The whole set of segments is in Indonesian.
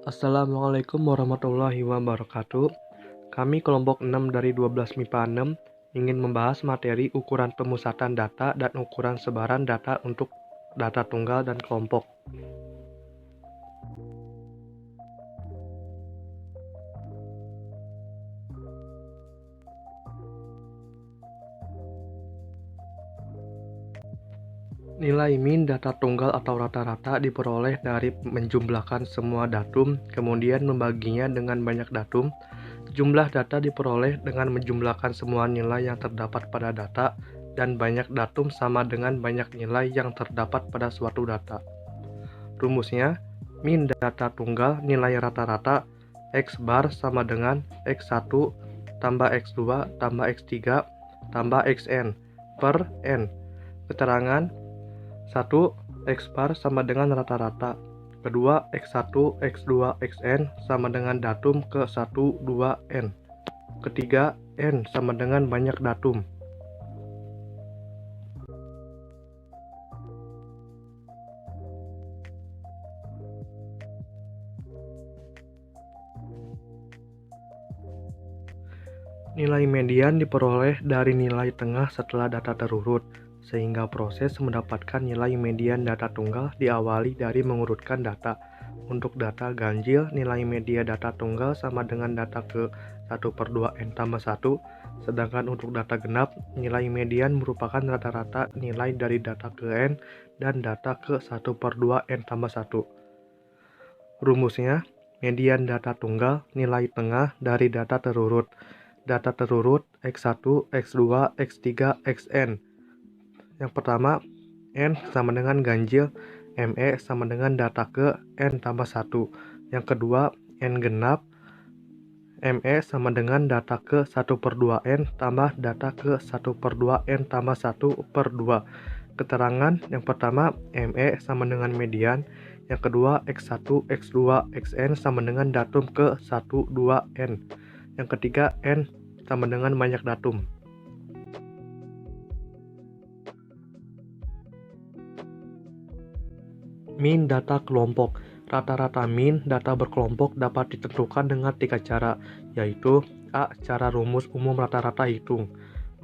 Assalamualaikum warahmatullahi wabarakatuh. Kami kelompok 6 dari 12 MIPA 6 ingin membahas materi ukuran pemusatan data dan ukuran sebaran data untuk data tunggal dan kelompok. Nilai min data tunggal atau rata-rata diperoleh dari menjumlahkan semua datum, kemudian membaginya dengan banyak datum. Jumlah data diperoleh dengan menjumlahkan semua nilai yang terdapat pada data, dan banyak datum sama dengan banyak nilai yang terdapat pada suatu data. Rumusnya, min data tunggal nilai rata-rata X bar sama dengan X1 tambah X2 tambah X3 tambah Xn per N. Keterangan 1. X bar sama dengan rata-rata. Kedua, X1, X2, Xn sama dengan datum ke 1, 2, N. Ketiga, N sama dengan banyak datum. Nilai median diperoleh dari nilai tengah setelah data terurut, sehingga proses mendapatkan nilai median data tunggal diawali dari mengurutkan data. Untuk data ganjil, nilai media data tunggal sama dengan data ke 1/2n tambah 1, sedangkan untuk data genap, nilai median merupakan rata-rata nilai dari data ke n dan data ke 1/2n tambah 1. Rumusnya, median data tunggal nilai tengah dari data terurut. Data terurut X1, X2, X3, Xn. Yang pertama, N sama dengan ganjil, ME sama dengan data ke N tambah 1. Yang kedua, N genap, ME sama dengan data ke 1/2N tambah data ke 1/2N tambah 1/2. Keterangan yang pertama, ME sama dengan median. Yang kedua, X1, X2, Xn sama dengan datum ke 1, 2N. Yang ketiga, N sama dengan banyak datum. Min data kelompok. Rata-rata min data berkelompok dapat ditentukan dengan 3 cara, yaitu A. Cara rumus umum rata-rata hitung.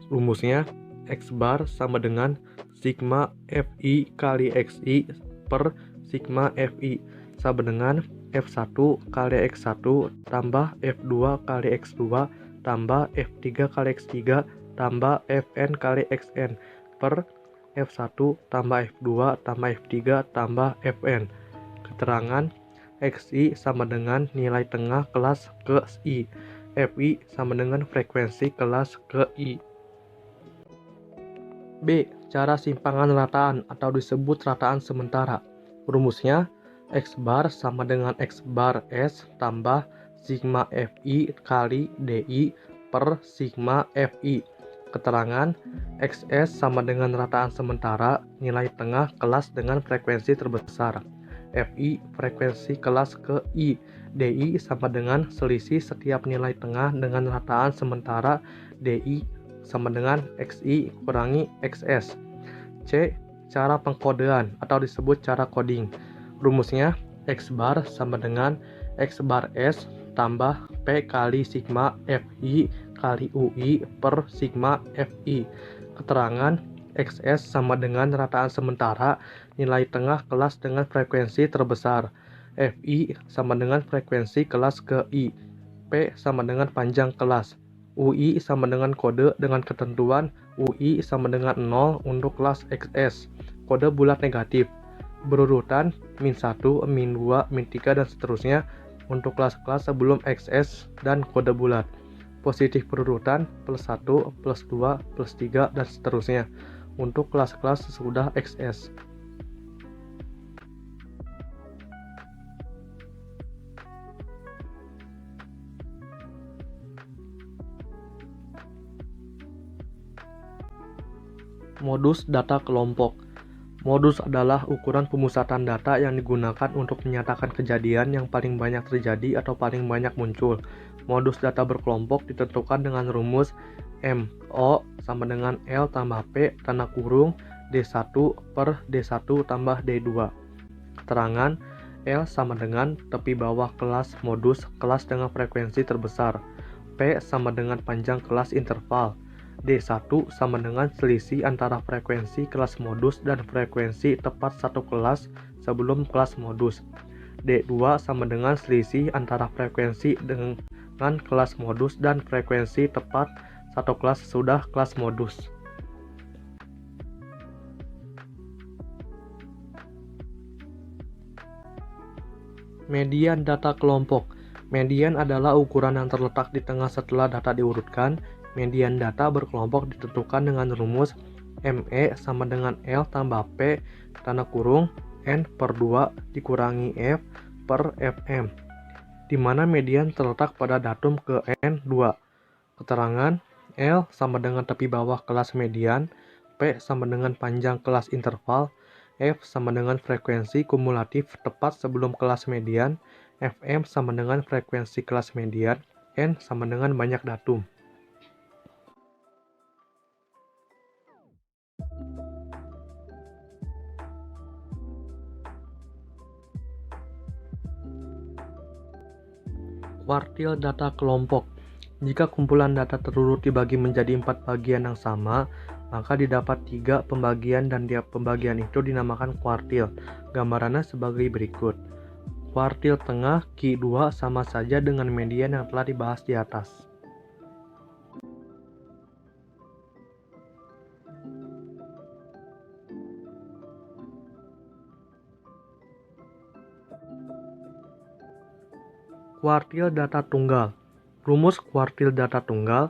Rumusnya, X bar sama dengan sigma Fi kali Xi per sigma Fi sama dengan F1 kali X1 tambah F2 kali X2 tambah F3 kali X3 tambah Fn kali Xn per F1 tambah F2 tambah F3 tambah Fn. Keterangan Xi sama dengan nilai tengah kelas ke I. Fi sama dengan frekuensi kelas ke I. B. Cara simpangan rataan atau disebut rataan sementara. Rumusnya, X bar sama dengan X bar S tambah sigma Fi kali Di per sigma Fi. Keterangan, Xs sama dengan rataan sementara, nilai tengah kelas dengan frekuensi terbesar. Fi frekuensi kelas ke I. Di sama dengan selisih setiap nilai tengah dengan rataan sementara. Di sama dengan Xi kurangi Xs. C. Cara pengkodean atau disebut cara coding. Rumusnya, X bar sama dengan X bar S tambah P kali sigma Fi kali Ui per sigma Fi. Keterangan, Xs sama dengan rataan sementara, nilai tengah kelas dengan frekuensi terbesar. Fi sama dengan frekuensi kelas ke I. P sama dengan panjang kelas. Ui sama dengan kode dengan ketentuan Ui sama dengan 0 untuk kelas Xs. Kode bulat negatif. Berurutan min 1, min 2, min 3, dan seterusnya untuk kelas-kelas sebelum Xs dan kode bulat. Positif berurutan plus 1, plus 2, plus 3, dan seterusnya untuk kelas-kelas sesudah Xs. Modus data kelompok. Modus adalah ukuran pemusatan data yang digunakan untuk menyatakan kejadian yang paling banyak terjadi atau paling banyak muncul. Modus data berkelompok ditentukan dengan rumus MO sama dengan L tambah P tanda kurung D1 per D1 tambah D2. Keterangan, L sama dengan tepi bawah kelas modus kelas dengan frekuensi terbesar. P sama dengan panjang kelas interval. D1 sama dengan selisih antara frekuensi kelas modus dan frekuensi tepat satu kelas sebelum kelas modus. D2 sama dengan selisih antara frekuensi dengan kelas modus dan frekuensi tepat satu kelas sesudah kelas modus. Median data kelompok. Median adalah ukuran yang terletak di tengah setelah data diurutkan. Median data berkelompok ditentukan dengan rumus ME sama dengan L tambah P tanda kurung N per 2 dikurangi F per Fm, di mana median terletak pada datum ke N2. Keterangan L sama dengan tepi bawah kelas median, P sama dengan panjang kelas interval, F sama dengan frekuensi kumulatif tepat sebelum kelas median, Fm sama dengan frekuensi kelas median, N sama dengan banyak datum. Kuartil data kelompok. Jika kumpulan data terurut dibagi menjadi 4 bagian yang sama, maka didapat 3 pembagian dan tiap pembagian itu dinamakan kuartil. Gambarannya sebagai berikut. Kuartil tengah Q2 sama saja dengan median yang telah dibahas di atas. Kuartil data tunggal. Rumus kuartil data tunggal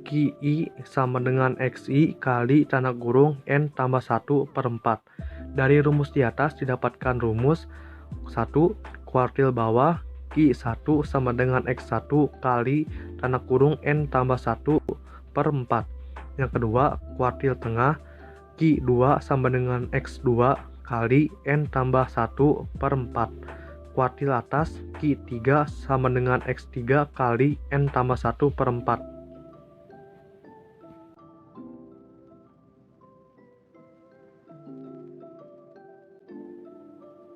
QI sama dengan XI kali tanda kurung N tambah 1 per 4. Dari rumus di atas didapatkan rumus 1. Kuartil bawah Q1 sama dengan X1 kali tanda kurung N tambah 1 per 4. Yang kedua, kuartil tengah Q2 sama dengan X2 kali N tambah 1 per 4. Kuartil atas Q3 sama dengan X3 kali N tambah 1 per 4.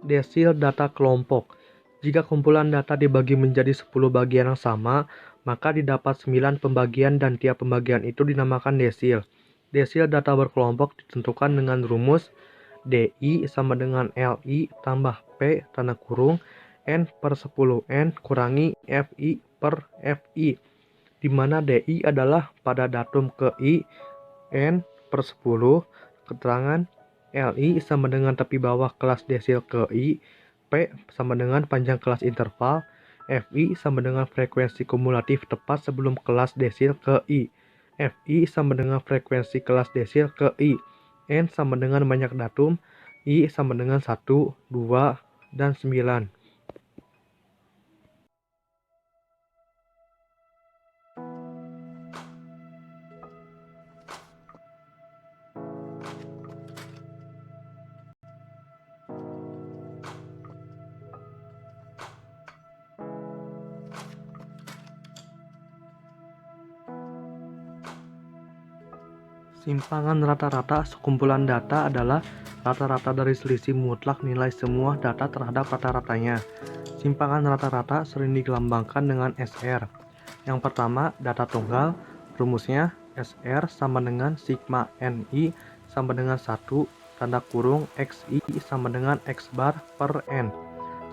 Desil data kelompok. Jika kumpulan data dibagi menjadi 10 bagian yang sama, maka didapat 9 pembagian dan tiap pembagian itu dinamakan desil. Desil data berkelompok ditentukan dengan rumus DI sama dengan LI tambah P tanda kurung N per 10N kurangi FI per FI, di mana DI adalah pada datum ke I, N per 10, keterangan LI sama dengan tepi bawah kelas desil ke I, P sama dengan panjang kelas interval, FI sama dengan frekuensi kumulatif tepat sebelum kelas desil ke I, FI sama dengan frekuensi kelas desil ke I, N sama dengan banyak datum, I sama dengan 1, 2, dan 9. Simpangan rata-rata sekumpulan data adalah rata-rata dari selisih mutlak nilai semua data terhadap rata-ratanya. Simpangan rata-rata sering dilambangkan dengan SR. Yang pertama, data tunggal. Rumusnya SR sama dengan sigma NI sama dengan 1 tanda kurung XI sama dengan X bar per N.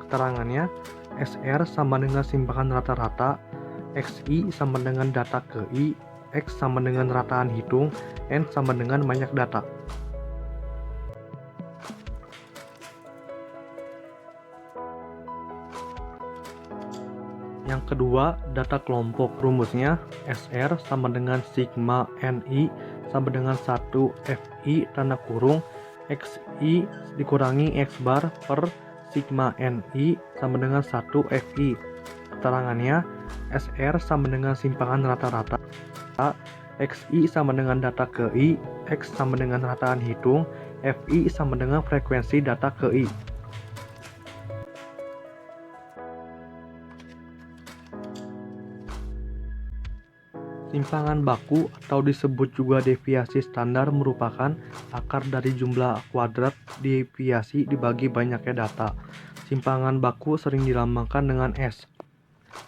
Keterangannya, SR sama dengan simpangan rata-rata, XI sama dengan data ke I, X sama dengan rataan hitung, N sama dengan banyak data. Yang kedua, data kelompok. Rumusnya SR sama dengan sigma NI sama dengan 1 FI tanda kurung XI dikurangi X bar per sigma NI sama dengan 1 FI. Keterangannya, SR sama dengan simpangan rata-rata, XI sama dengan data ke I, X sama dengan rataan hitung, FI sama dengan frekuensi data ke I. Simpangan baku atau disebut juga deviasi standar merupakan akar dari jumlah kuadrat deviasi dibagi banyaknya data. Simpangan baku sering dilambangkan dengan S.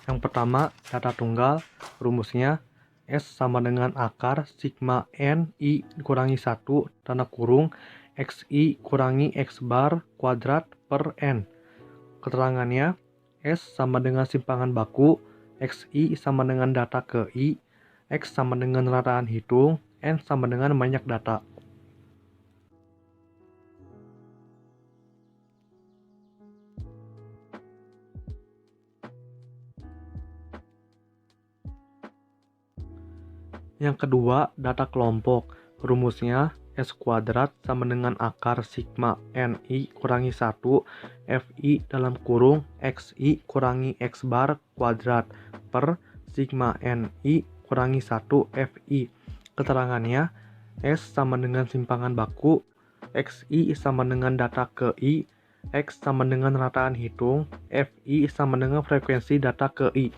Yang pertama, data tunggal. Rumusnya S sama dengan akar sigma N I dikurangi 1 tanda kurung XI kurangi X bar kuadrat per N. Keterangannya, S sama dengan simpangan baku, XI sama dengan data ke I, X sama dengan rataan hitung, N sama dengan banyak data. Yang kedua, data kelompok. Rumusnya S kuadrat sama dengan akar sigma NI kurangi 1 FI dalam kurung XI kurangi X bar kuadrat per sigma NI kurangi 1 FI. Keterangannya, S sama dengan simpangan baku, XI sama dengan data ke I, X sama dengan rataan hitung, FI sama dengan frekuensi data ke I.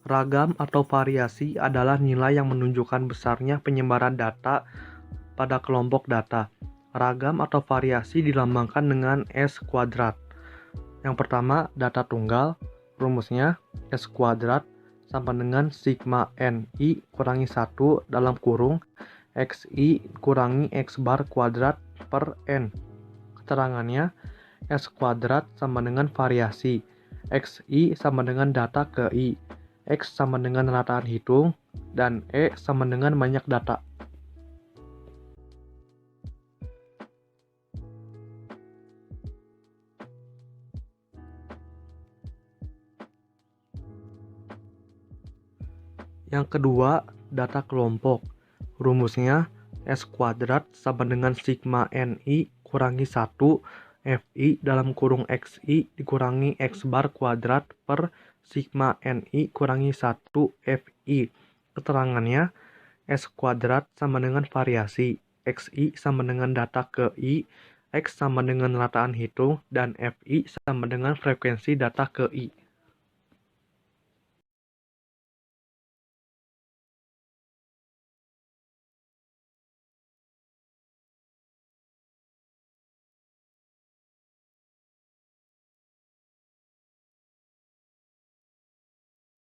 Ragam atau variasi adalah nilai yang menunjukkan besarnya penyebaran data pada kelompok data. Ragam atau variasi dilambangkan dengan S kuadrat. Yang pertama, data tunggal. Rumusnya S kuadrat sama dengan sigma NI kurangi 1 dalam kurung XI kurangi X bar kuadrat per N. Keterangannya, S kuadrat sama dengan variasi, XI sama dengan data ke I, X sama dengan rataan hitung, dan E sama dengan banyak data. Yang kedua, data kelompok. Rumusnya S kuadrat sama dengan sigma NI kurangi 1 FI dalam kurung XI dikurangi X bar kuadrat per sigma NI kurangi 1 FI. Keterangannya, S kuadrat sama dengan variasi, XI sama dengan data ke I, X sama dengan rataan hitung, dan FI sama dengan frekuensi data ke I.